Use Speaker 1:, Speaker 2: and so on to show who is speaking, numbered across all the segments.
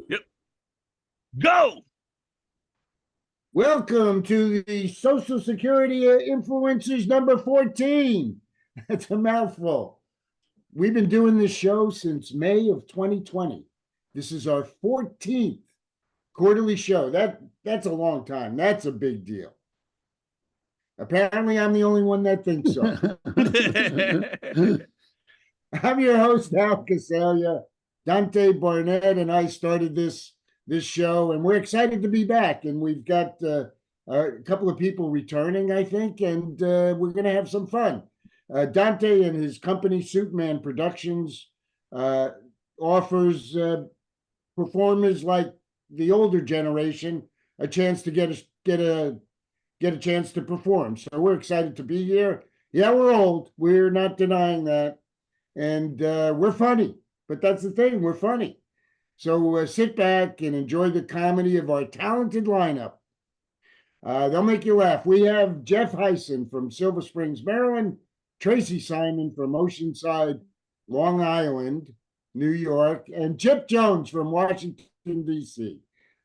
Speaker 1: Yep. Go.
Speaker 2: Welcome to the Social Security Influencers number 14. That's a mouthful. We've been doing this show since May of 2020. This is our 14th quarterly show. That's a long time. That's a big deal. Apparently, I'm the only one that thinks so. I'm your host, Al Coseglia. Dante Barnett and I started this show, and we're excited to be back. And we've got a couple of people returning, I think, and we're going to have some fun. Dante and his company, Suitman Productions, offers performers like the older generation a chance to get a chance to perform. So we're excited to be here. Yeah, we're old. We're not denying that, and we're funny. But that's the thing, we're funny. So sit back and enjoy the comedy of our talented lineup. They'll make you laugh. We have Jeff Hysen from Silver Springs, Maryland, Tracey Simon from Oceanside, Long Island, New York, and Chipp Jones from Washington, D.C.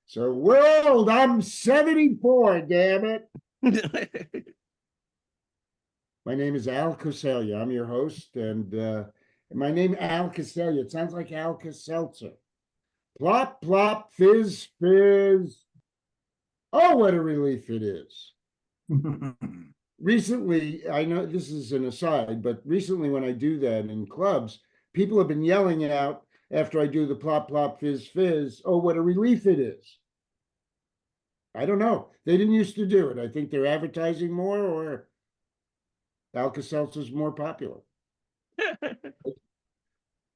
Speaker 2: So we're old. I'm 74, damn it. My name is Al Coseglia. I'm your host, and my name Al Coseglia. It sounds like Alka-Seltzer. Plop, plop, fizz, fizz. Oh, what a relief it is. Recently, I know this is an aside, but recently when I do that in clubs, people have been yelling out after I do the plop, plop, fizz, fizz, oh, what a relief it is. I don't know. They didn't used to do it. I think they're advertising more, or Alka-Seltzer's more popular.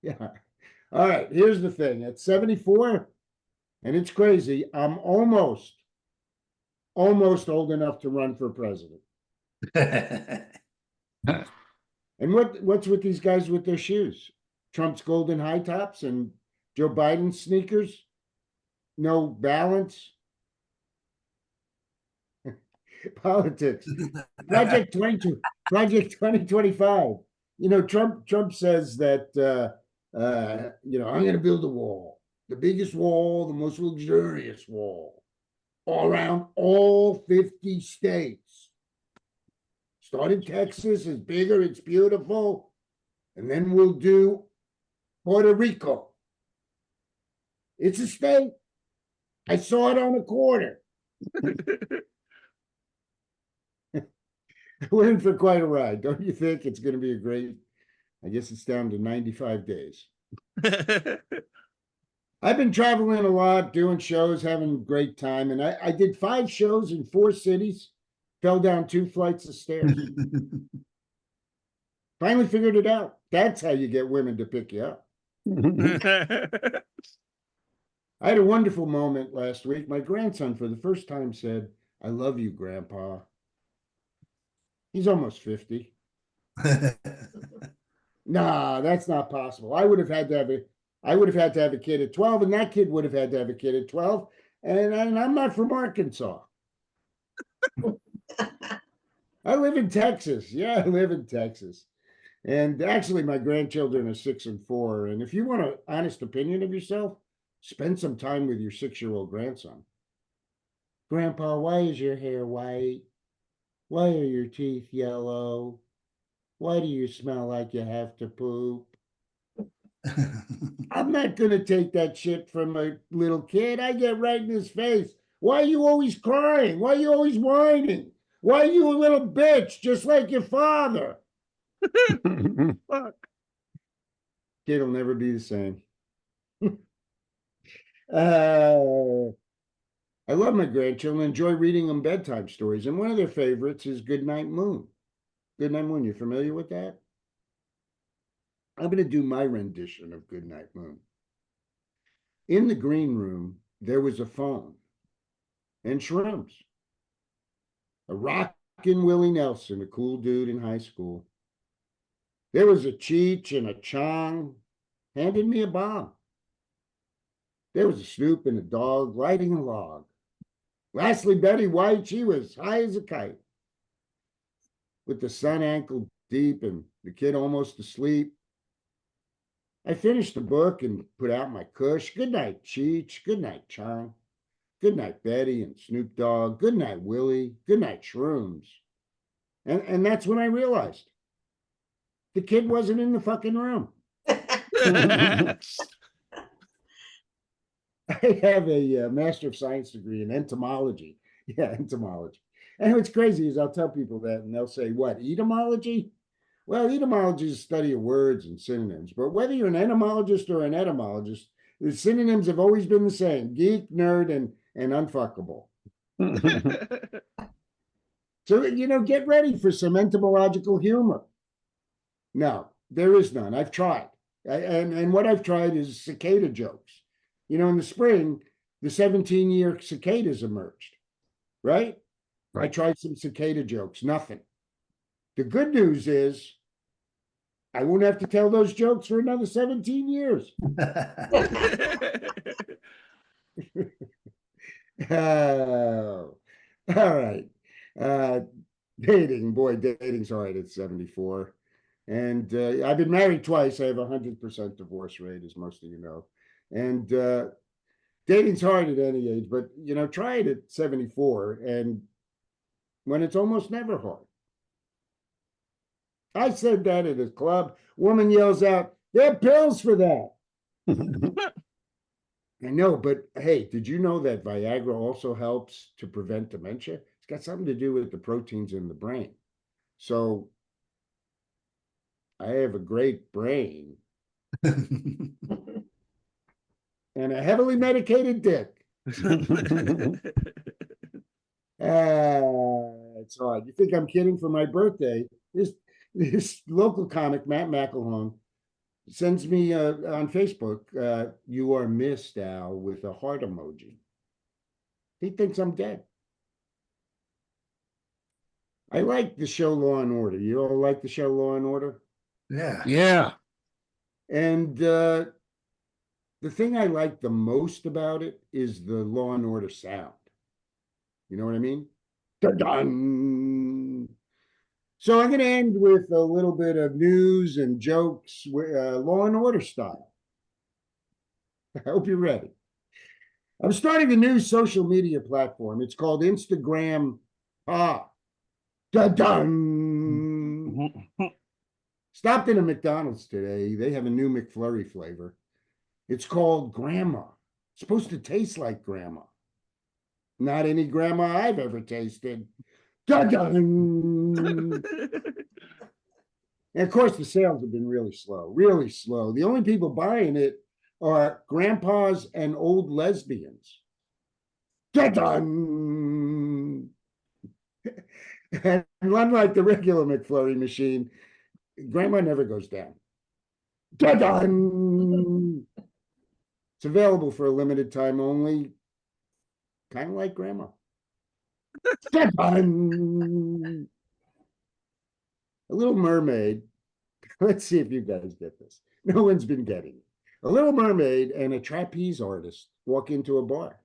Speaker 2: Yeah. All right, here's the thing. At 74, and it's crazy, I'm almost old enough to run for president. And what's with these guys with their shoes? Trump's golden high tops and Joe Biden's sneakers? No balance? Politics. Project 2025. You know, Trump says that I'm going to build a wall, the biggest wall, the most luxurious wall, all around all 50 states. Start in Texas, it's bigger, it's beautiful, and then we'll do Puerto Rico. It's a state. I saw it on the corner. We're in for quite a ride, don't you think? It's going to be a great, I guess it's down to 95 days. I've been traveling a lot, doing shows, having a great time. And I did 5 shows in 4 cities, fell down 2 flights of stairs. Finally figured it out. That's how you get women to pick you up. I had a wonderful moment last week. My grandson, for the first time, said, "I love you, Grandpa." He's almost 50. Nah, that's not possible. I would have had to have a kid at 12, and that kid would have had to have a kid at 12. And I'm not from Arkansas. I live in Texas. Yeah, I live in Texas. And actually, my grandchildren are 6 and 4. And if you want an honest opinion of yourself, spend some time with your 6-year-old grandson. Grandpa, why is your hair white? Why are your teeth yellow? Why do you smell like you have to poop? I'm not going to take that shit from a little kid. I get right in his face. Why are you always crying? Why are you always whining? Why are you a little bitch just like your father? Fuck. Kid'll never be the same. I love my grandchildren, enjoy reading them bedtime stories, and one of their favorites is Goodnight Moon. Goodnight Moon, you familiar with that? I'm going to do my rendition of Goodnight Moon. In the green room, there was a phone and shrooms. A rockin' Willie Nelson, a cool dude in high school. There was a Cheech and a Chong handing me a bomb. There was a Snoop and a dog lighting a log. Lastly, Betty White, she was high as a kite. With the sun ankle deep and the kid almost asleep. I finished the book and put out my cush. Good night, Cheech. Good night, Chong. Good night, Betty and Snoop Dogg. Good night, Willie. Good night, Shrooms. And that's when I realized the kid wasn't in the fucking room. I have a Master of Science degree in entomology. Yeah, entomology. And what's crazy is I'll tell people that and they'll say, what, etymology? Well, etymology is a study of words and synonyms, but whether you're an entomologist or an etymologist, the synonyms have always been the same: geek, nerd, and unfuckable. So, get ready for some entomological humor. No, there is none. I've tried. And what I've tried is cicada jokes. In the spring, the 17-year cicadas emerged, right? I tried some cicada jokes, nothing. The good news is I won't have to tell those jokes for another 17 years. Oh, all right. Dating's all right at 74. And I've been married twice. I have 100% divorce rate, as most of you know. And dating's hard at any age, but try it at 74, and when it's almost never hard. I said that at a club. Woman yells out, "There are pills for that." I know, but hey, did you know that Viagra also helps to prevent dementia? It's got something to do with the proteins in the brain. So I have a great brain and a heavily medicated dick. It's hard. You think I'm kidding? For my birthday, this local comic, Matt McElhone, sends me on Facebook, "You are missed, Al," with a heart emoji. He thinks I'm dead. I like the show Law and Order. You all like the show Law and Order?
Speaker 3: Yeah.
Speaker 1: Yeah.
Speaker 2: And the thing I like the most about it is the Law and Order sound. You know what I mean? Dun-dun. So I'm going to end with a little bit of news and jokes, Law and Order style. I hope you're ready. I'm starting a new social media platform. It's called Instagram. Dun-dun. Stopped in a McDonald's today. They have a new McFlurry flavor. It's called Grandma. It's supposed to taste like grandma. Not any grandma I've ever tasted. Dun-dun. And of course, the sales have been really slow, really slow. The only people buying it are grandpas and old lesbians. Dun-dun. And unlike the regular McFlurry machine, grandma never goes down. Dun-dun. It's available for a limited time only, kind of like grandma. Dun-dun. A Little Mermaid. Let's see if you guys get this. No one's been getting it. A Little Mermaid and a trapeze artist walk into a bar.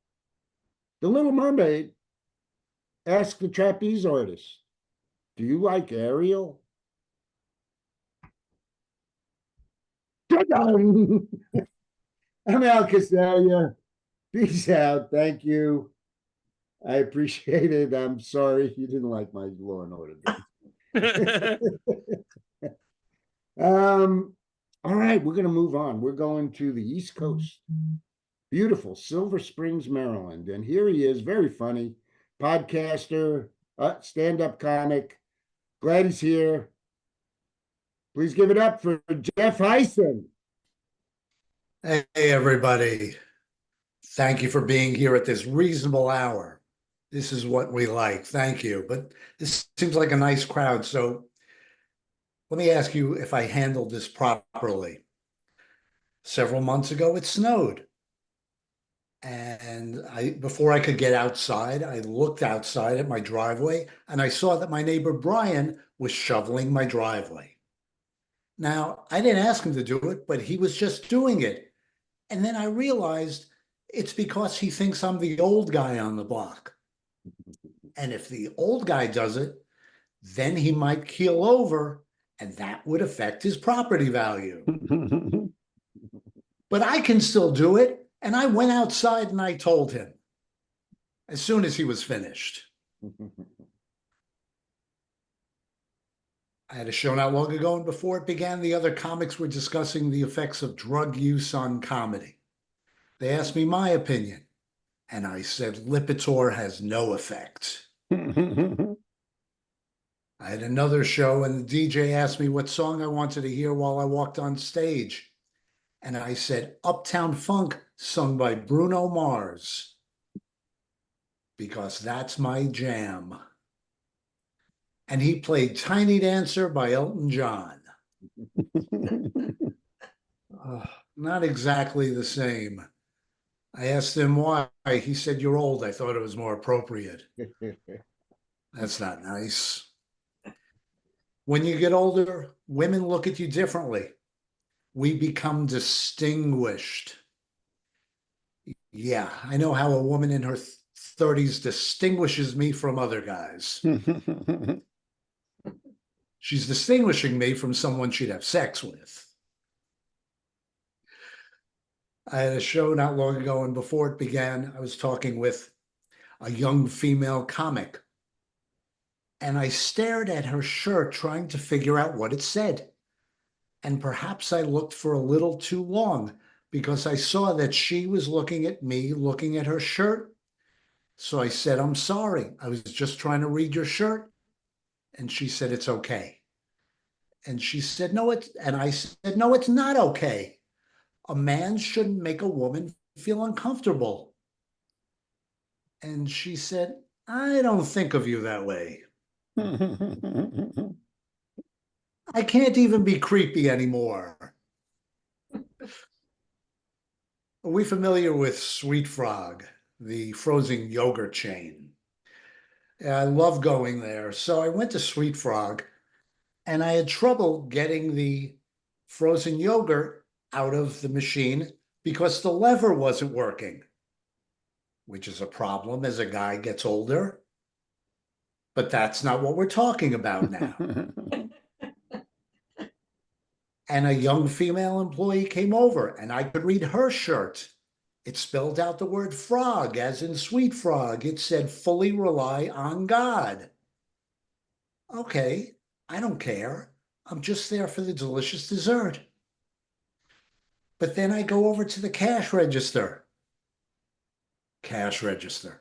Speaker 2: The Little Mermaid asks the trapeze artist, "Do you like Ariel?" I'm Al Coseglia. Peace out. Thank you. I appreciate it. I'm sorry you didn't like my Law and Order. All right, we're going to move on. We're going to the East Coast. Beautiful Silver Springs, Maryland. And here he is, very funny, podcaster, stand-up comic. Glad he's here. Please give it up for Jeff Hysen.
Speaker 3: Hey, everybody. Thank you for being here at this reasonable hour. This is what we like. Thank you. But this seems like a nice crowd. So let me ask you if I handled this properly. Several months ago, it snowed. And before I could get outside, I looked outside at my driveway and I saw that my neighbor Brian was shoveling my driveway. Now, I didn't ask him to do it, but he was just doing it. And then I realized it's because he thinks I'm the old guy on the block. And if the old guy does it, then he might keel over and that would affect his property value. but I can still do it. And I went outside and I told him as soon as he was finished. I had a show not long ago, and before it began, the other comics were discussing the effects of drug use on comedy. They asked me my opinion, and I said Lipitor has no effect. I had another show, and the DJ asked me what song I wanted to hear while I walked on stage. And I said, Uptown Funk, sung by Bruno Mars, because that's my jam. And he played Tiny Dancer by Elton John. Not exactly the same. I asked him why. He said, you're old. I thought it was more appropriate. That's not nice. When you get older, women look at you differently. We become distinguished. Yeah, I know how a woman in her 30s distinguishes me from other guys. She's distinguishing me from someone she'd have sex with. I had a show not long ago, and before it began, I was talking with a young female comic. And I stared at her shirt, trying to figure out what it said. And perhaps I looked for a little too long, because I saw that she was looking at me, looking at her shirt. So I said, I'm sorry. I was just trying to read your shirt. And she said, it's okay. And she said, and I said, no, it's not okay. A man shouldn't make a woman feel uncomfortable. And she said, I don't think of you that way. I can't even be creepy anymore. Are we familiar with Sweet Frog, the frozen yogurt chain? I love going there. So I went to Sweet Frog, and I had trouble getting the frozen yogurt out of the machine because the lever wasn't working, which is a problem as a guy gets older. But that's not what we're talking about now. And a young female employee came over, and I could read her shirt. It spelled out the word frog, as in Sweet Frog. It said, fully rely on God. Okay, I don't care. I'm just there for the delicious dessert. But then I go over to the cash register. Cash register.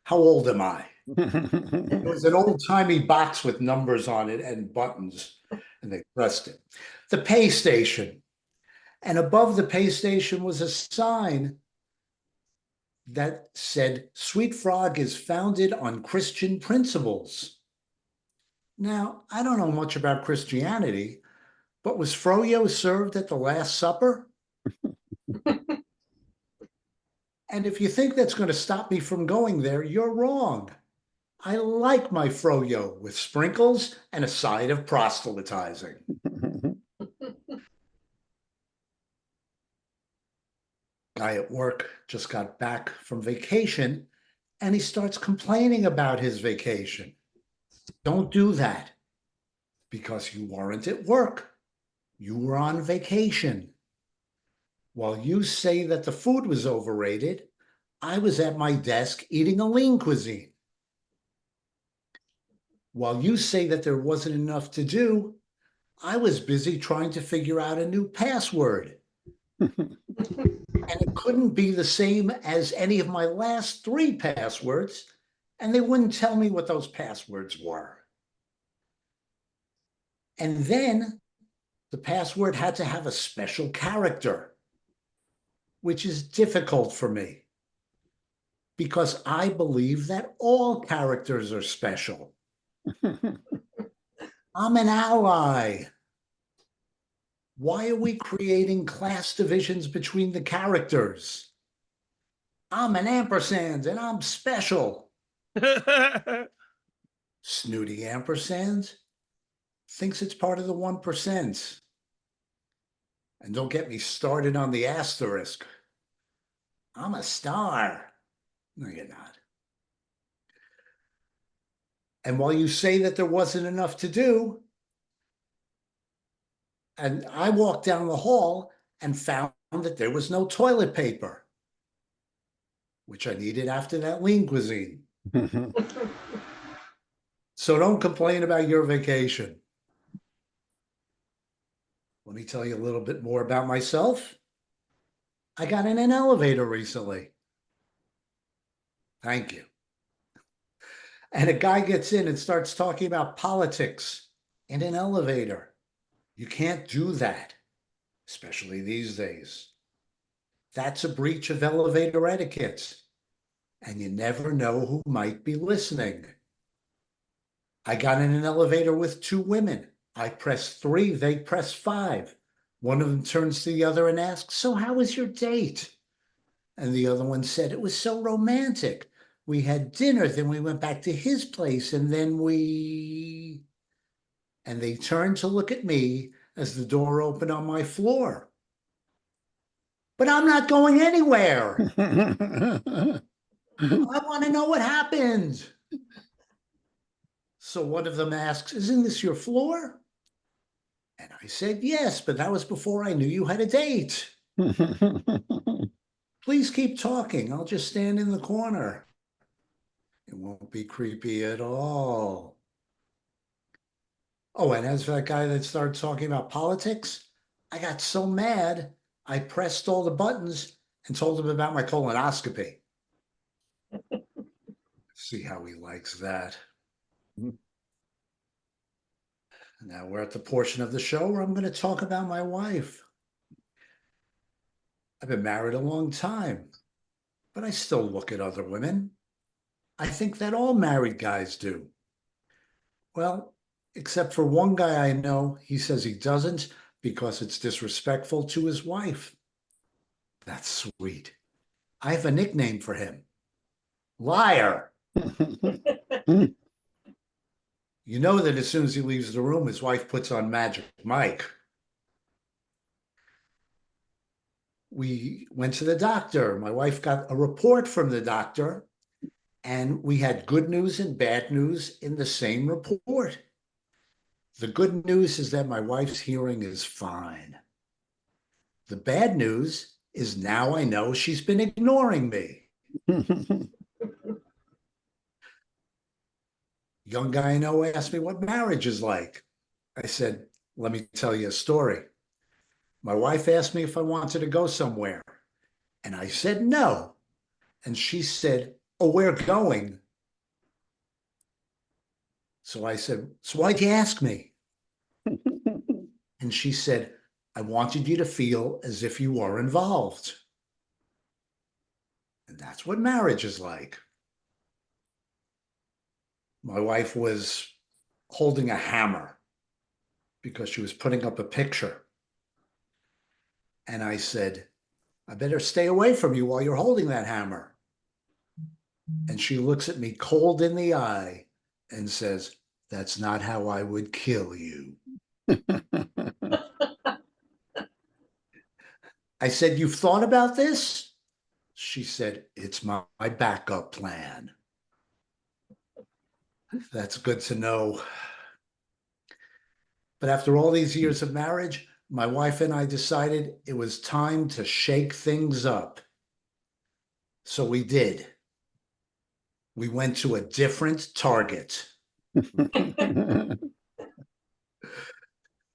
Speaker 3: How old am I? It was an old-timey box with numbers on it and buttons, and they pressed it. The pay station. And above the pay station was a sign that said, Sweet Frog is founded on Christian principles. Now, I don't know much about Christianity, but was froyo served at the Last Supper? And if you think that's going to stop me from going there, you're wrong. I like my froyo with sprinkles and a side of proselytizing. Guy at work just got back from vacation, and he starts complaining about his vacation. Don't do that, because you weren't at work. You were on vacation. While you say that the food was overrated, I was at my desk eating a lean cuisine. While you say that there wasn't enough to do, I was busy trying to figure out a new password. And it couldn't be the same as any of my last 3 passwords, and they wouldn't tell me what those passwords were. And then the password had to have a special character, which is difficult for me because I believe that all characters are special. I'm an ally. Why are we creating class divisions between the characters? I'm an ampersand and I'm special. Snooty ampersand thinks it's part of the 1%. And don't get me started on the asterisk. I'm a star. No, you're not. And while you say that there wasn't enough to do, and I walked down the hall and found that there was no toilet paper, which I needed after that lean cuisine. So don't complain about your vacation. Let me tell you a little bit more about myself. I got in an elevator recently. Thank you. And a guy gets in and starts talking about politics in an elevator. You can't do that, especially these days. That's a breach of elevator etiquette, and you never know who might be listening. I got in an elevator with two women. I pressed 3, they pressed 5. One of them turns to the other and asks, "So how was your date?" And the other one said, "It was so romantic. We had dinner, then we went back to his place, and then we..." And they turned to look at me as the door opened on my floor. But I'm not going anywhere. I want to know what happened. So one of them asks, "Isn't this your floor?" And I said, "Yes, but that was before I knew you had a date. Please keep talking. I'll just stand in the corner. It won't be creepy at all." Oh, and as for that guy that started talking about politics, I got so mad, I pressed all the buttons and told him about my colonoscopy. See how he likes that. Now we're at the portion of the show where I'm going to talk about my wife. I've been married a long time, but I still look at other women. I think that all married guys do. Well, except for one guy I know, he says he doesn't because it's disrespectful to his wife. That's sweet. I have a nickname for him. Liar. You know that as soon as he leaves the room, his wife puts on Magic Mike. We went to the doctor. My wife got a report from the doctor, and we had good news and bad news in the same report. The good news is that my wife's hearing is fine. The bad news is now I know she's been ignoring me. Young guy I know asked me what marriage is like. I said, "Let me tell you a story. My wife asked me if I wanted to go somewhere, and I said no. And she said, 'Oh, we're going.' So I said, 'So why'd you ask me?' And she said, 'I wanted you to feel as if you were involved.' And that's what marriage is like." My wife was holding a hammer because she was putting up a picture. And I said, "I better stay away from you while you're holding that hammer." And she looks at me cold in the eye and says, "That's not how I would kill you." I said, "You've thought about this?" She said, "It's my backup plan." That's good to know. But after all these years of marriage, my wife and I decided it was time to shake things up. So we did. We went to a different Target.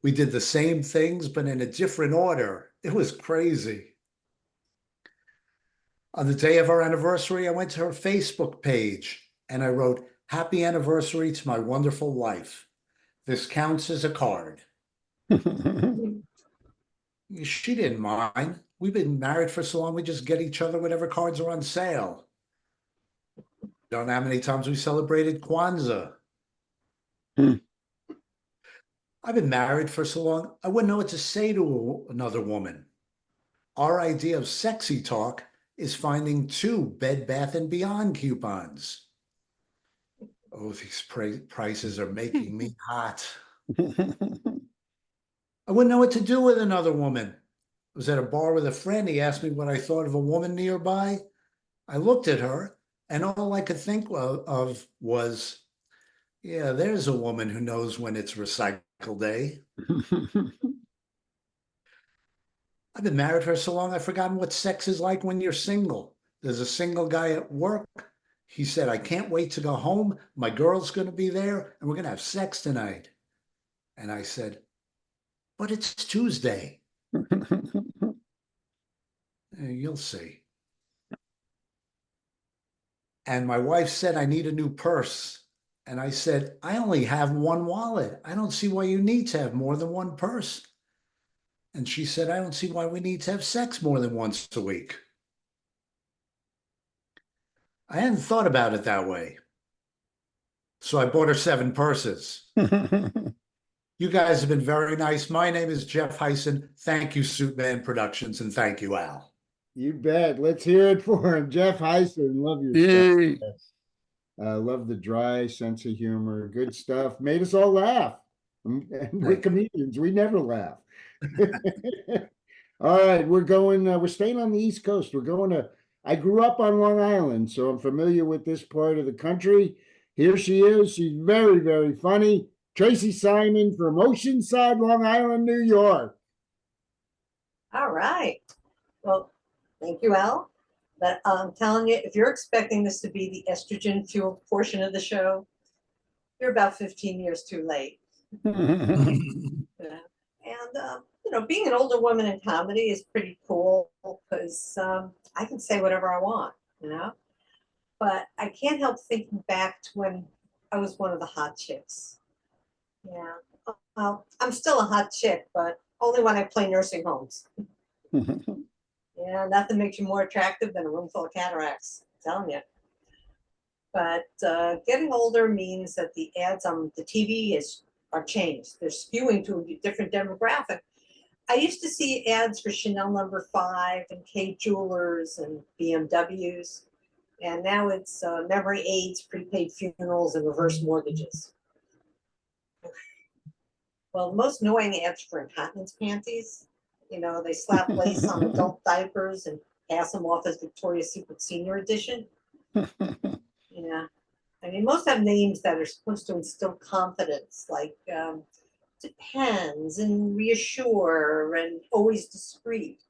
Speaker 3: We did the same things, but in a different order. It was crazy. On the day of our anniversary, I went to her Facebook page and I wrote, "Happy anniversary to my wonderful wife. This counts as a card." She didn't mind. We've been married for so long, we just get each other whatever cards are on sale. Don't know how many times we celebrated Kwanzaa. I've been married for so long, I wouldn't know what to say to another woman. Our idea of sexy talk is finding 2 Bed Bath & Beyond coupons. Oh, these prices are making me hot. I wouldn't know what to do with another woman. I was at a bar with a friend. He asked me what I thought of a woman nearby. I looked at her, and all I could think of was, yeah, there's a woman who knows when it's recycle day. I've been married for so long, I've forgotten what sex is like when you're single. There's a single guy at work. He said, I can't wait to go home. My girl's going to be there and we're going to have sex tonight. And I said, but it's Tuesday. You'll see. And my wife said, I need a new purse. And I said, I only have one wallet. I don't see why you need to have more than one purse. And she said, I don't see why we need to have sex more than once a week. I hadn't thought about it that way. So I bought her 7 purses. You guys have been very nice. My name is Jeff Hysen. Thank you, Suitman Productions, and thank you, Al.
Speaker 2: You bet. Let's hear it for him. Jeff Hysen, love your
Speaker 1: Yay.
Speaker 2: stuff. Love the dry sense of humor. Good stuff. Made us all laugh. And we're comedians. We never laugh. All right, we're staying on the East Coast. I grew up on Long Island, so I'm familiar with this part of the country. Here she is. She's very, very funny. Tracey Simon from Oceanside, Long Island, New York.
Speaker 4: All right. Well, thank you, Al. But I'm telling you, if you're expecting this to be the estrogen-fueled portion of the show, you're about 15 years too late. Yeah. And, being an older woman in comedy is pretty cool because I can say whatever I want, But I can't help thinking back to when I was one of the hot chicks. Yeah. Well, I'm still a hot chick, but only when I play nursing homes. Yeah, nothing makes you more attractive than a room full of cataracts, I'm telling you. But getting older means that the ads on the TV are changed. They're skewing to a different demographic. I used to see ads for Chanel No. 5 and Kay Jewelers and BMWs. And now it's memory aids, prepaid funerals, and reverse mortgages. Well, the most annoying ads for incontinence panties. They slap lace on adult diapers and pass them off as Victoria's Secret Senior Edition. Yeah. I mean, most have names that are supposed to instill confidence, like depends and reassure and always discreet.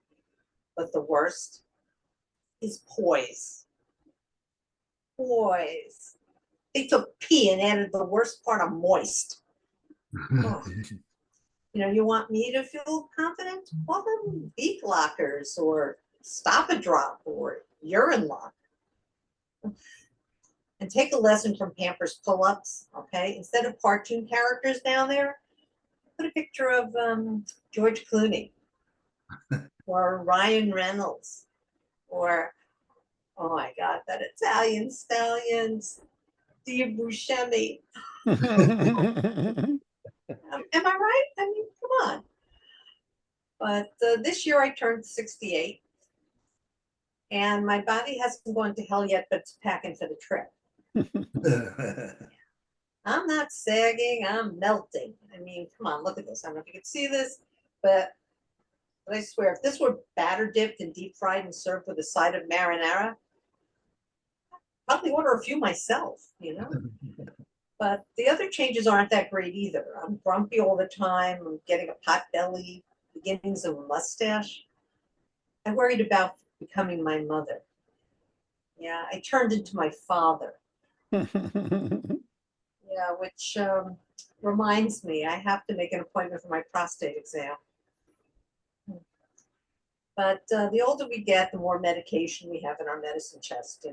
Speaker 4: But the worst is poise. Poise. They took P and added the worst part of moist. Oh. You want me to feel confident? Well, then beak lockers or stop and drop or urine lock. And take a lesson from Pampers pull-ups, okay? Instead of cartoon characters down there, put a picture of George Clooney or Ryan Reynolds or, oh my God, that Italian stallion, Steve Buscemi. Am I right? I mean, come on. But this year I turned 68 and my body hasn't gone to hell yet, but it's packing for the trip. I'm not sagging, I'm melting. I mean, come on, look at this. I don't know if you can see this, but I swear, if this were batter dipped and deep fried and served with a side of marinara, I'd probably order a few myself, But the other changes aren't that great either. I'm grumpy all the time. I'm getting a pot belly, beginnings of a mustache. I worried about becoming my mother. Yeah, I turned into my father. Yeah, which reminds me, I have to make an appointment for my prostate exam. But the older we get, the more medication we have in our medicine chest,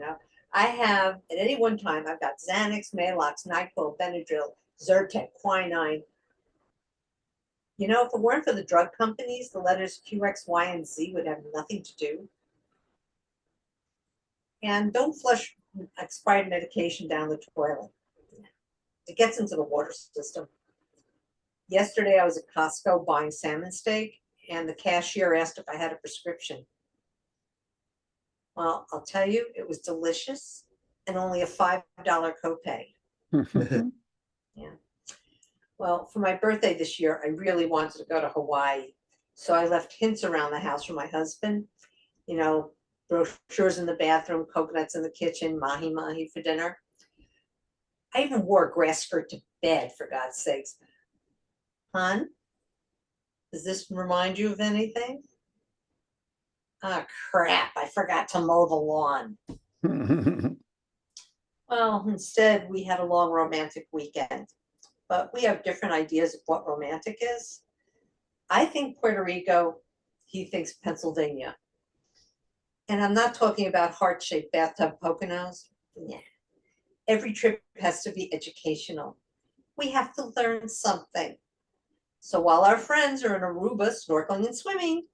Speaker 4: I have, at any one time, I've got Xanax, Maalox, NyQuil, Benadryl, Zyrtec, quinine. If it weren't for the drug companies, the letters Q, X, Y, and Z would have nothing to do. And don't flush expired medication down the toilet. It gets into the water system. Yesterday, I was at Costco buying salmon steak, and the cashier asked if I had a prescription. Well, I'll tell you, it was delicious and only a $5 copay. Yeah. Well, for my birthday this year, I really wanted to go to Hawaii. So I left hints around the house for my husband, brochures in the bathroom, coconuts in the kitchen, mahi-mahi for dinner. I even wore a grass skirt to bed, for God's sakes. Hon, does this remind you of anything? Ah, crap, I forgot to mow the lawn. Well, instead, we had a long romantic weekend, but we have different ideas of what romantic is. I think Puerto Rico, he thinks Pennsylvania. And I'm not talking about heart-shaped bathtub Poconos. Yeah. Every trip has to be educational. We have to learn something. So while our friends are in Aruba snorkeling and swimming,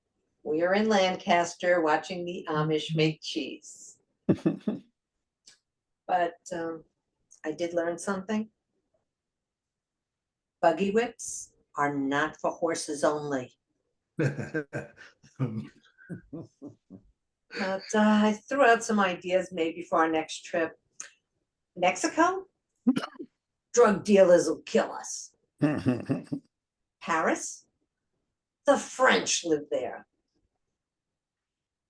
Speaker 4: we are in Lancaster watching the Amish make cheese. But I did learn something. Buggy whips are not for horses only. But I threw out some ideas maybe for our next trip. Mexico? Drug dealers will kill us. Paris? The French live there.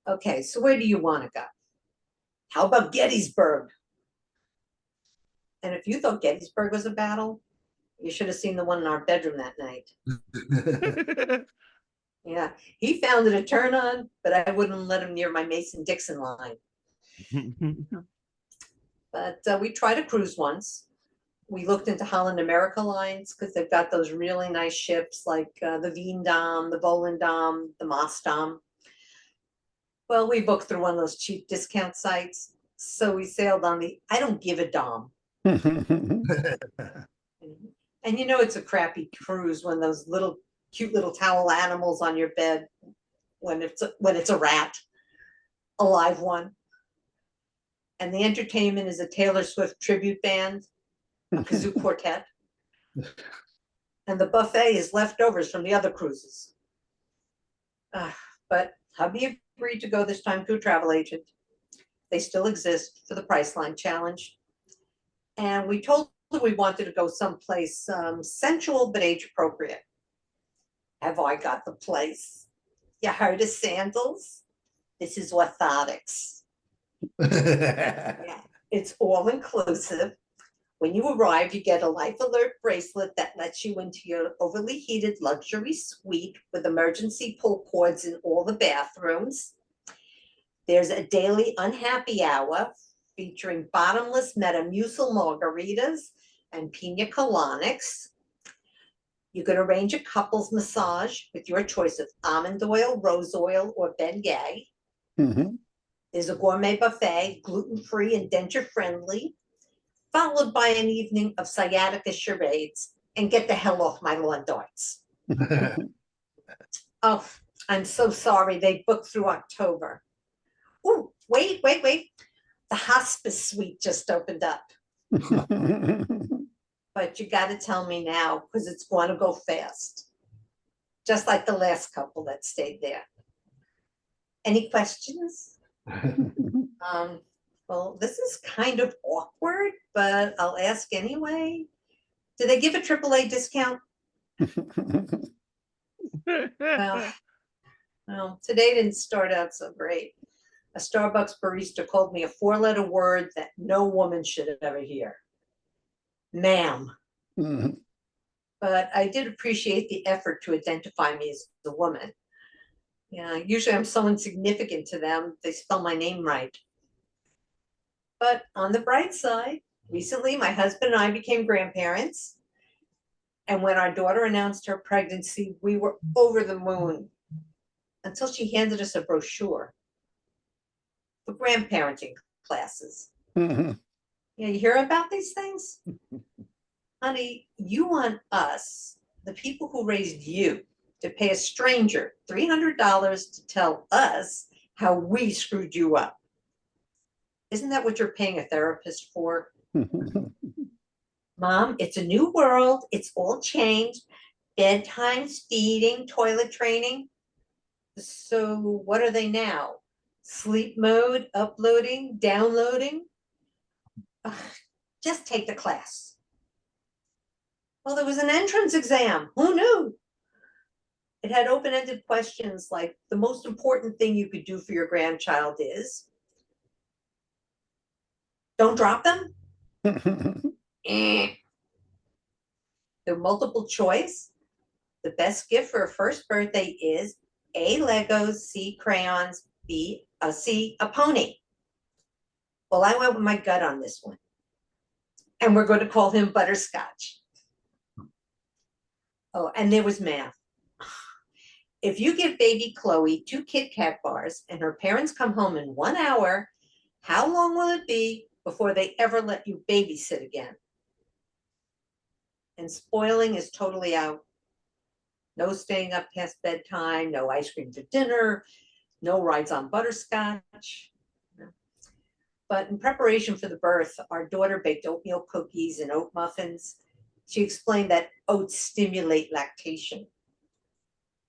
Speaker 4: Okay, so where do you want to go? How about Gettysburg? And if you thought Gettysburg was a battle, you should have seen the one in our bedroom that night. Yeah, he found it a turn on, but I wouldn't let him near my Mason-Dixon line. But we tried a cruise once. We looked into Holland America lines because they've got those really nice ships like the Veendam, the Volendam, the Maasdam. Well, we booked through one of those cheap discount sites. So we sailed on the I don't give a dom. And you know it's a crappy cruise when those little cute little towel animals on your bed when it's a rat, a live one. And the entertainment is a Taylor Swift tribute band, a kazoo quartet. And the buffet is leftovers from the other cruises. But hubby agreed to go this time to a travel agent. They still exist for the Priceline Challenge. And we told her we wanted to go someplace sensual but age appropriate. Have I got the place? You heard of sandals? This is orthotics. Yeah, it's all inclusive. When you arrive, you get a life alert bracelet that lets you into your overly heated luxury suite with emergency pull cords in all the bathrooms. There's a daily unhappy hour featuring bottomless Metamucil margaritas and pina colonics. You can arrange a couples massage with your choice of almond oil, rose oil, or Bengay. There's a gourmet buffet, gluten-free and denture-friendly, followed by an evening of sciatica charades and get the hell off my lawn darts. Oh, I'm so sorry. They booked through October. Oh, wait. The hospice suite just opened up. But you got to tell me now because it's going to go fast. Just like the last couple that stayed there. Any questions? Well, this is kind of awkward, but I'll ask anyway. Do they give a AAA discount? Well, today didn't start out so great. A Starbucks barista called me a four-letter word that no woman should ever hear. Ma'am. But I did appreciate the effort to identify me as a woman. Yeah, usually I'm so insignificant to them, they spell my name right. But on the bright side, recently my husband and I became grandparents. And when our daughter announced her pregnancy, we were over the moon until she handed us a brochure for grandparenting classes. Yeah, you hear about these things? Honey, you want us, the people who raised you, to pay a stranger $300 to tell us how we screwed you up. Isn't that what you're paying a therapist for? Mom, it's a new world. It's all changed. Bedtime, feeding, toilet training. So what are they now? Sleep mode, uploading, downloading? Ugh, just take the class. Well, there was an entrance exam. Who knew? It had open-ended questions like the most important thing you could do for your grandchild is don't drop them. The multiple choice. The best gift for a first birthday is A, Legos, C, crayons, B, C, a pony. Well, I went with my gut on this one. And we're going to call him Butterscotch. Oh, and there was math. If you give baby Chloe 2 Kit Kat bars and her parents come home in 1 hour, how long will it be before they ever let you babysit again? And spoiling is totally out. No staying up past bedtime, no ice cream for dinner, no rides on Butterscotch. But in preparation for the birth, our daughter baked oatmeal cookies and oat muffins. She explained that oats stimulate lactation.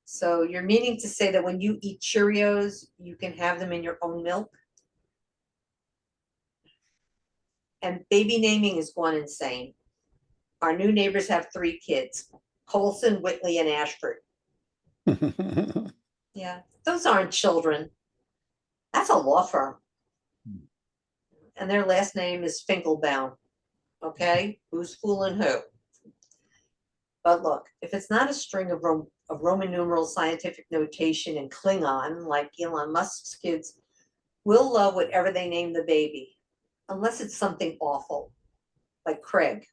Speaker 4: So you're meaning to say that when you eat Cheerios, you can have them in your own milk? And baby naming has gone insane. Our new neighbors have 3 kids, Colson, Whitley, and Ashford. Yeah, those aren't children. That's a law firm. And their last name is Finkelbaum. Okay, who's fooling who? But look, if it's not a string of Roman numeral scientific notation in Klingon, like Elon Musk's kids, we'll love whatever they name the baby, unless it's something awful, like Craig.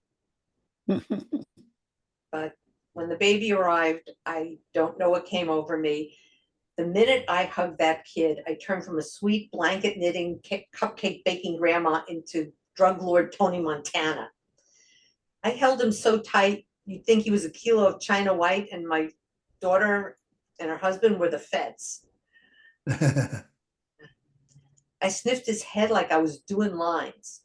Speaker 4: But when the baby arrived, I don't know what came over me. The minute I hugged that kid, I turned from a sweet blanket knitting, cupcake baking grandma into drug lord Tony Montana. I held him so tight, you'd think he was a kilo of China White, and my daughter and her husband were the feds. I sniffed his head like I was doing lines.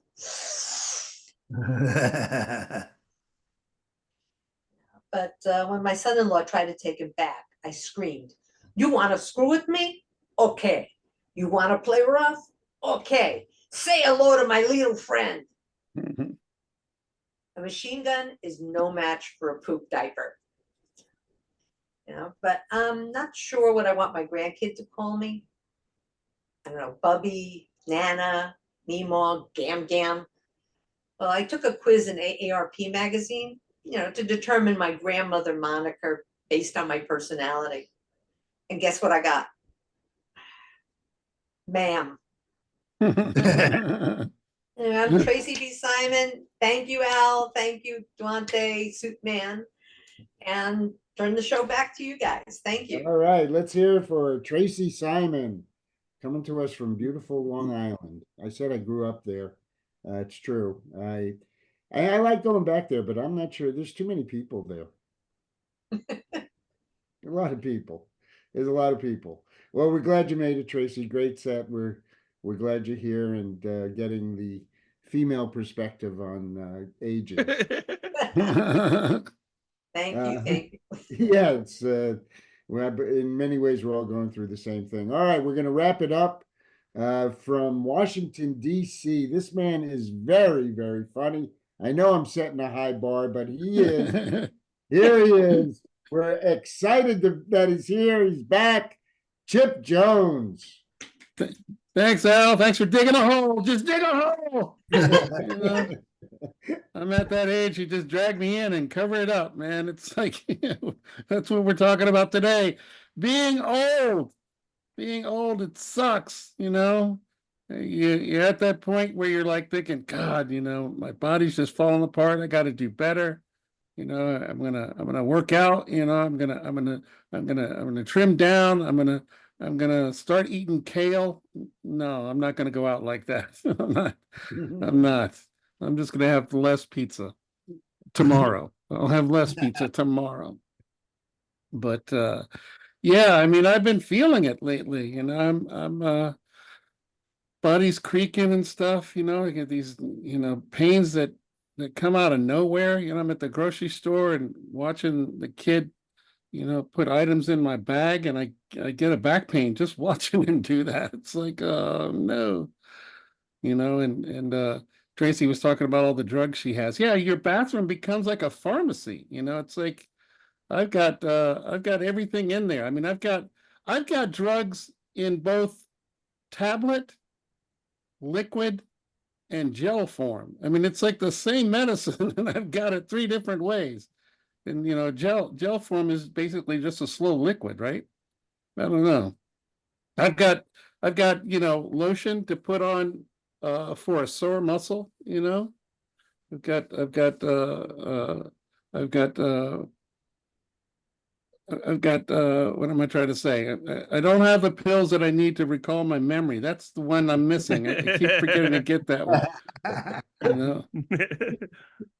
Speaker 4: But when my son-in-law tried to take him back, I screamed, "You want to screw with me? Okay. You want to play rough? Okay. Say hello to my little friend." A machine gun is no match for a poop diaper. But I'm not sure what I want my grandkid to call me. I don't know, Bubby, Nana, Meemaw, Gam Gam. Well, I took a quiz in AARP magazine, to determine my grandmother moniker based on my personality. And guess what I got? Ma'am. I'm Tracey B. Simon. Thank you, Al. Thank you, Duante, Suit Man. And turn the show back to you guys. Thank you.
Speaker 2: All right, let's hear it for Tracey Simon, coming to us from beautiful Long Island. I said I grew up there. It's true. I like going back there, but I'm not sure. There's too many people there. A lot of people. There's a lot of people. Well, we're glad you made it, Tracey. Great set. We're glad you're here and getting the female perspective on aging.
Speaker 4: Thank you. Thank you.
Speaker 2: Yeah, it's in many ways we're all going through the same thing. All right, we're going to wrap it up. From Washington, D.C. This man is very, very funny. I know I'm setting a high bar, but he is. Here he is. We're excited that he's here. He's back. Chipp Jones.
Speaker 5: Thanks, Al. Thanks for digging a hole. Just dig a hole. I'm at that age. You just drag me in and cover it up, man. It's like, that's what we're talking about today. Being old. Being old, it sucks, You're at that point where you're like thinking, God, my body's just falling apart. I got to do better. I'm gonna work out. I'm gonna trim down. I'm gonna start eating kale. No, I'm not gonna go out like that. I'm not. I'm just gonna have less pizza tomorrow. I'll have less pizza tomorrow. But yeah, I've been feeling it lately. I'm body's creaking and stuff. I get these pains that come out of nowhere. I'm at the grocery store and watching the kid put items in my bag, and I get a back pain just watching him do that. It's like, oh no, and Tracey was talking about all the drugs she has. Yeah, your bathroom becomes like a pharmacy. It's like I've got everything in there. I've got drugs in both tablet, liquid, and gel form. It's like the same medicine, and I've got it 3 different ways. And gel form is basically just a slow liquid, right? I don't know. I've got I've got, lotion to put on for a sore muscle, I've got what am I trying to say? I don't have the pills that I need to recall my memory. That's the one I'm missing. I keep forgetting to get that one, you know.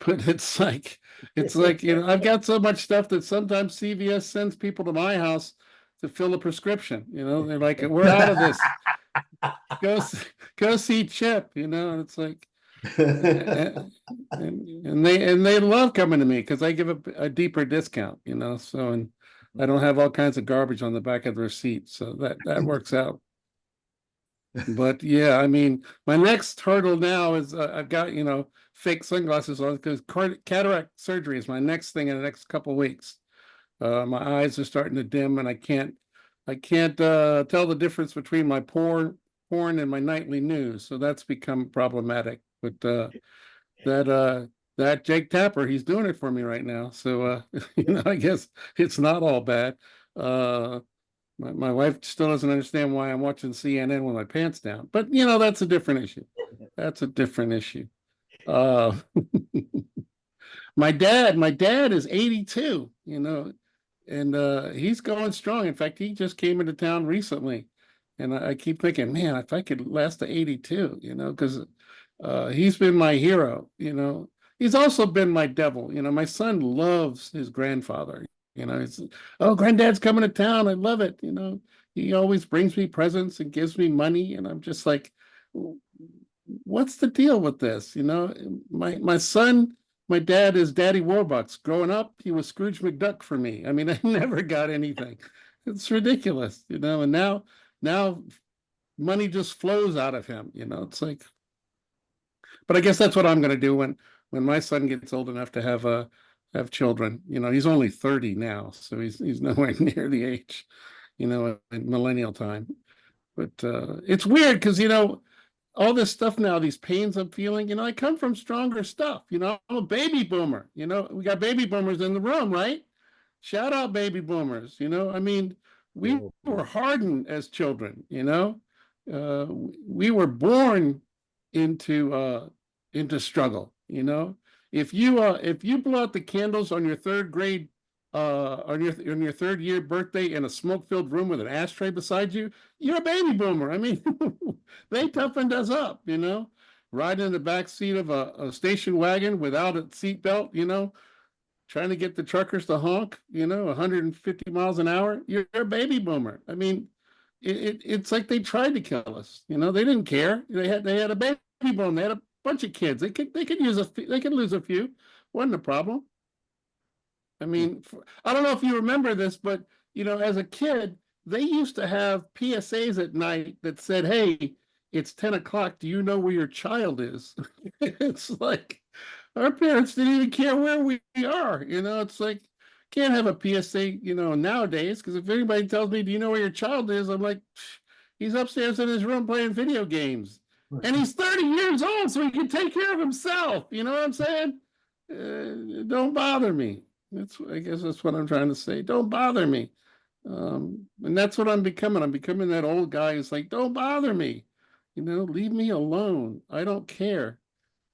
Speaker 5: But it's like, I've got so much stuff that sometimes CVS sends people to my house to fill a prescription. They're like, we're out of this. Go, go see Chipp. And it's like, and they love coming to me because I give a deeper discount. So and I don't have all kinds of garbage on the back of their seat, so that works out. But yeah, I mean, my next hurdle now is I've got fake sunglasses on because cataract surgery is my next thing in the next couple of weeks. My eyes are starting to dim, and I can't tell the difference between my porn and my nightly news, so that's become problematic. But that Jake Tapper, he's doing it for me right now. So I guess it's not all bad. My wife still doesn't understand why I'm watching CNN with my pants down, but that's a different issue. That's a different issue. Uh, my dad is 82, and he's going strong. In fact, he just came into town recently, and I keep thinking, man, if I could last to 82, because he's been my hero. He's also been my devil. My son loves his grandfather. It's, oh, granddad's coming to town. I love it. He always brings me presents and gives me money, and I'm just like, what's the deal with this? My son, my dad is Daddy Warbucks. Growing up, he was Scrooge McDuck for me. I mean, I never got anything. It's ridiculous, and now money just flows out of him. It's like, but I guess that's what I'm going to do when my son gets old enough to have children. He's only 30 now, so he's nowhere near the age, in millennial time. But it's weird because all this stuff now, these pains I'm feeling, I come from stronger stuff. I'm a baby boomer. We got baby boomers in the room, right? Shout out baby boomers. I mean, we were hardened as children. We were born into struggle. If you blow out the candles on your third grade on your third year birthday in a smoke-filled room with an ashtray beside you, you're a baby boomer. I mean, they toughened us up, riding in the back seat of a station wagon without a seatbelt, trying to get the truckers to honk, 150 miles an hour. You're a baby boomer. I mean, it's like they tried to kill us. They didn't care. They had a baby boom. They had a bunch of kids. They could lose a few. Wasn't a problem. I mean, I don't know if you remember this, but as a kid, they used to have PSAs at night that said, "Hey, it's 10 o'clock. Do you know where your child is?" It's like our parents didn't even care where we are. It's like can't have a PSA, nowadays, because if anybody tells me, "Do you know where your child is?" I'm like, he's upstairs in his room playing video games, and he's 30 years old, so he can take care of himself. You know what I'm saying? Don't bother me. I guess that's what I'm trying to say. Don't bother me. And that's what I'm becoming. I'm becoming that old guy who's like, don't bother me. Leave me alone. I don't care.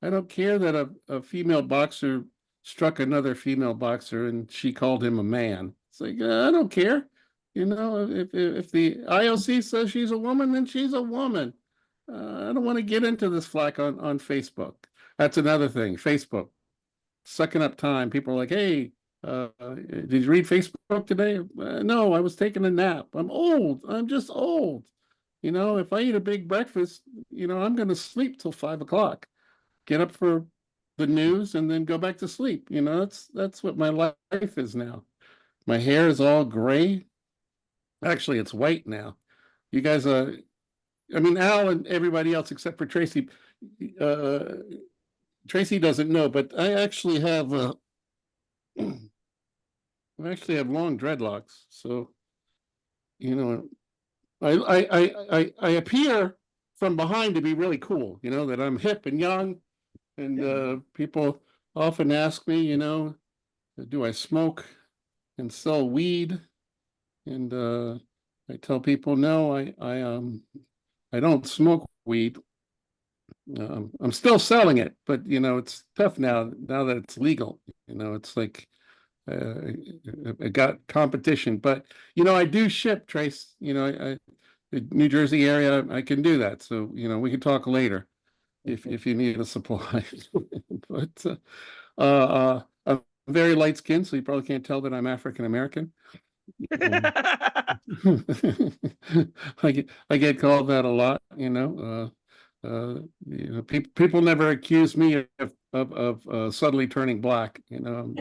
Speaker 5: I don't care that a female boxer struck another female boxer and she called him a man. It's like, I don't care. If the IOC says she's a woman, then she's a woman. I don't want to get into this flack on Facebook. That's another thing. Facebook, sucking up time. People are like, hey, did you read Facebook today? No, I was taking a nap. I'm old. I'm just old. If I eat a big breakfast, I'm going to sleep till 5 o'clock, get up for the news and then go back to sleep. That's what my life is now. My hair is all gray. Actually, it's white now. You guys, I mean, Al and everybody else except for Tracey, Tracey doesn't know, but I actually have long dreadlocks. So, I appear from behind to be really cool, that I'm hip and young. And people often ask me, do I smoke and sell weed? And I tell people, no, I don't smoke weed. I'm still selling it, but it's tough now that it's legal. It's like I got competition, but I do ship, Trace. The New Jersey area, I can do that. So we can talk later if you need a supply. But I'm very light skinned, so you probably can't tell that I'm African American. I get called that a lot. People never accuse me of suddenly turning black. I'm,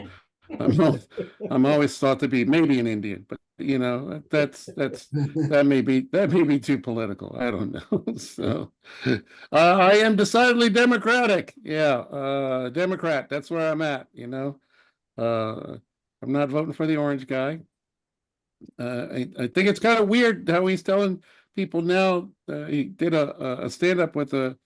Speaker 5: I'm always thought to be maybe an Indian, but that may be too political. I don't know. So I am decidedly Democratic. Yeah, Democrat. That's where I'm at. I'm not voting for the orange guy. I think it's kind of weird how he's telling people now. He did a stand up with a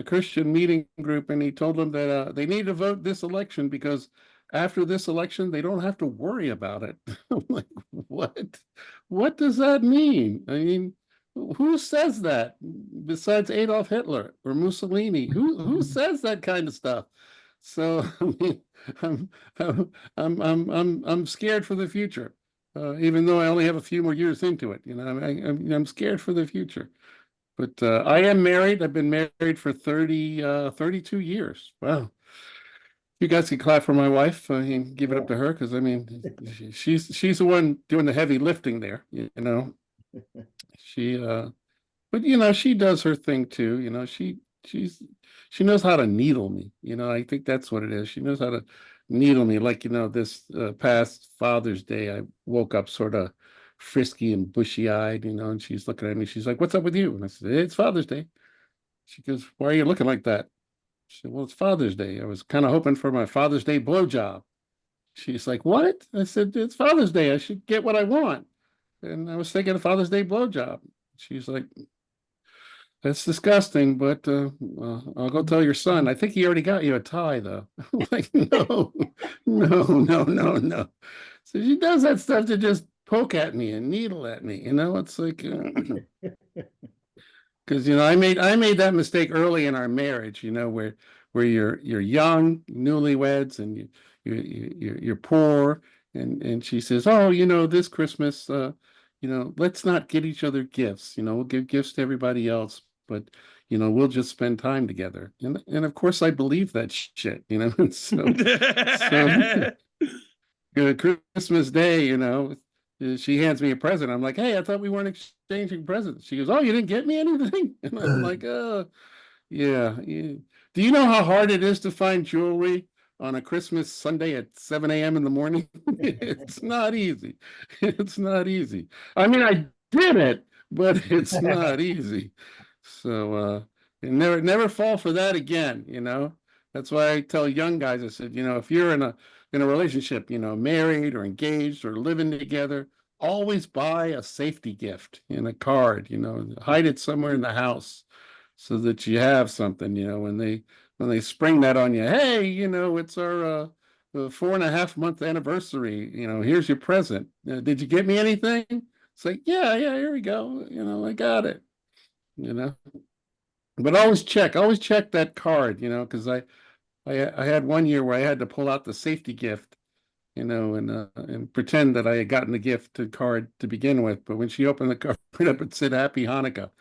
Speaker 5: Christian meeting group, and he told them that they need to vote this election because after this election, they don't have to worry about it. I'm like, what? What does that mean? I mean, who says that besides Adolf Hitler or Mussolini? Who says that kind of stuff? So I mean, I'm I'm scared for the future, even though I only have a few more years into it. I'm scared for the future. But I am married. I've been married for 32 years. Wow. You guys can clap for my wife and give it up to her because I mean, she's the one doing the heavy lifting there. She but she does her thing too. She knows how to needle me. I think that's what it is. She knows how to needle me. Like this past Father's Day, I woke up sort of frisky and bushy eyed. And she's looking at me. She's like, "What's up with you?" And I said, "It's Father's Day." She goes, "Why are you looking like that?" She said, "Well, it's Father's Day. I was kind of hoping for my Father's Day blowjob." She's like, "What?" I said, "It's Father's Day. I should get what I want." And I was thinking a Father's Day blowjob. She's like, "That's disgusting, but I'll go tell your son. I think he already got you a tie, though." I'm like, no, no, no, no, no. So she does that stuff to just poke at me and needle at me. It's like, because I made that mistake early in our marriage. Where you're young, newlyweds, and you're poor, and she says, "Oh, this Christmas, let's not get each other gifts. We'll give gifts to everybody else, but we'll just spend time together." And of course, I believe that shit. And so Christmas Day, she hands me a present. I'm like, "Hey, I thought we weren't exchanging presents." She goes, "Oh, you didn't get me anything?" And I'm like, "Oh, yeah. Do you know how hard it is to find jewelry on a Christmas Sunday at 7 a.m. in the morning?" It's not easy. It's not easy. I mean, I did it, but it's not easy. So never fall for that again. That's why I tell young guys, I said, if you're in a relationship, married or engaged or living together, always buy a safety gift in a card, hide it somewhere in the house so that you have something, when they spring that on you. "Hey, it's our 4.5 month anniversary. Here's your present. Did you get me anything?" It's like, yeah, here we go. I got it. But always check that card, because I had one year where I had to pull out the safety gift, and pretend that I had gotten the gift card to begin with. But when she opened the card up, it said "Happy Hanukkah."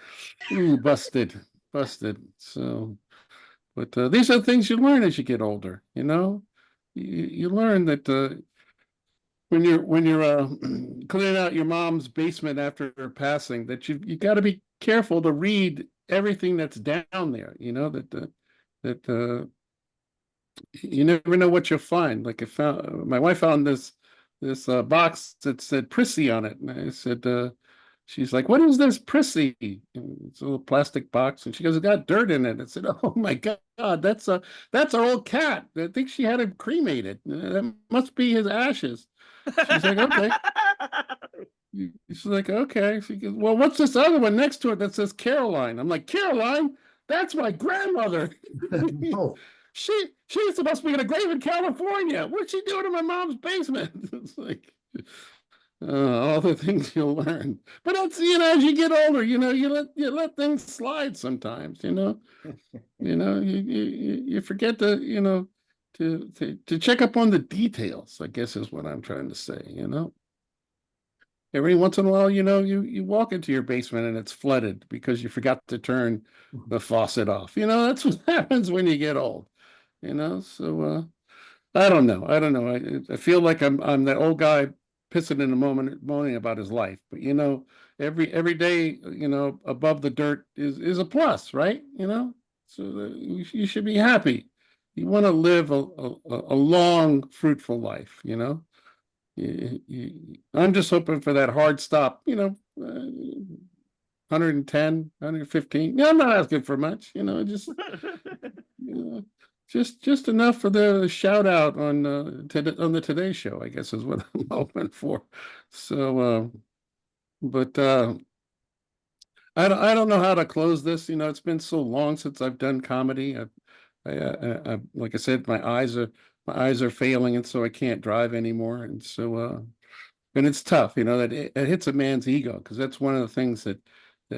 Speaker 5: Ooh, busted. So, but these are things you learn as you get older. You learn that when you're cleaning out your mom's basement after her passing, that you got to be careful to read everything that's down there. That you never know what you'll find. Like my wife found this box that said "Prissy" on it, and I said, she's like, "What is this Prissy?" And it's a little plastic box, and she goes, "It got dirt in it." I said, "Oh my God, that's our old cat. I think she had him cremated. That must be his ashes." She's like, "Okay." She's like, "Okay." She goes, "Well, what's this other one next to it that says Caroline?" I'm like, "Caroline? That's my grandmother."
Speaker 3: Oh,
Speaker 5: She's supposed to be in a grave in California. What's she doing in my mom's basement? It's like, all the things you'll learn. But that's, as you get older, you let things slide sometimes. You forget to check up on the details, I guess is what I'm trying to say. Every once in a while, you walk into your basement and it's flooded because you forgot to turn the faucet off. That's what happens when you get old. So I don't know. I don't know. I feel like I'm that old guy pissing in the moment, moaning about his life. But every day, above the dirt is a plus, right? So you should be happy. You want to live a long, fruitful life. I'm just hoping for that hard stop. 110, 115. Yeah, I'm not asking for much. Just enough for the shout out on the Today Show, I guess is what I'm hoping for. So, but I don't know how to close this. It's been so long since I've done comedy. Like I said, my eyes are failing, and so I can't drive anymore. And so, and it's tough, that it hits a man's ego because that's one of the things that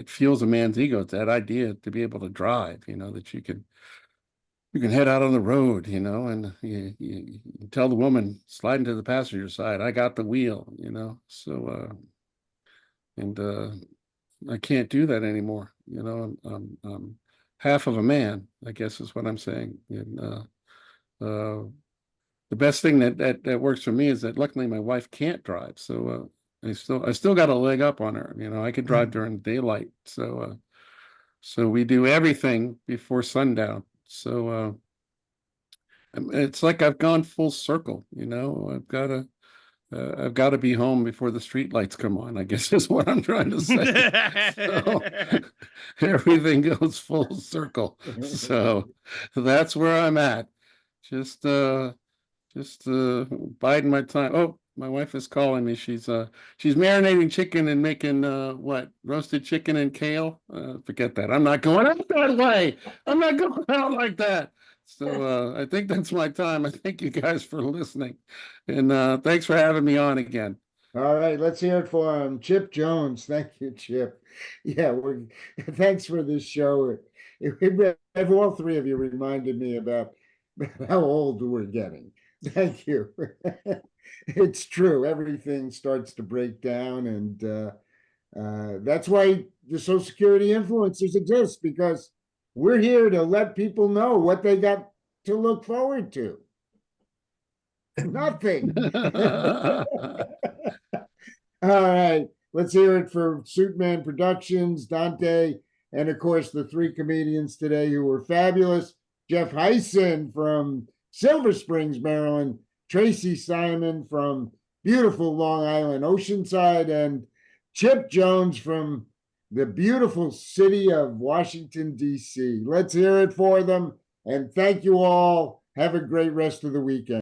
Speaker 5: fuels a man's ego. It's that idea to be able to drive. That you can head out on the road, and you tell the woman, slide into the passenger side, I got the wheel. So, and I can't do that anymore. I'm half of a man, I guess is what I'm saying. And the best thing that works for me is that luckily my wife can't drive. So I still got a leg up on her. I could drive during daylight. So we do everything before sundown. So it's like I've gone full circle. I've got to be home before the street lights come on, I guess is what I'm trying to say. So everything goes full circle. So that's where I'm at. Just biding my time. Oh, my wife is calling me. She's marinating chicken and making what? Roasted chicken and kale. Forget that. I'm not going out that way. I'm not going out like that. So I think that's my time. I thank you guys for listening. And thanks for having me on again.
Speaker 2: All right, let's hear it for him. Chipp Jones. Thank you, Chipp. Yeah, thanks for this show. All three of you reminded me about how old we're getting. Thank you. It's true. Everything starts to break down, and that's why the Social Security influencers exist, because we're here to let people know what they got to look forward to. Nothing. All right, let's hear it for Suitman Productions, Dante, and of course the three comedians today who were fabulous. Jeff Hysen from Silver Springs, Maryland, Tracey Simon from beautiful Long Island, Oceanside, and Chipp Jones from the beautiful city of Washington, D.C. Let's hear it for them, and thank you all. Have a great rest of the weekend.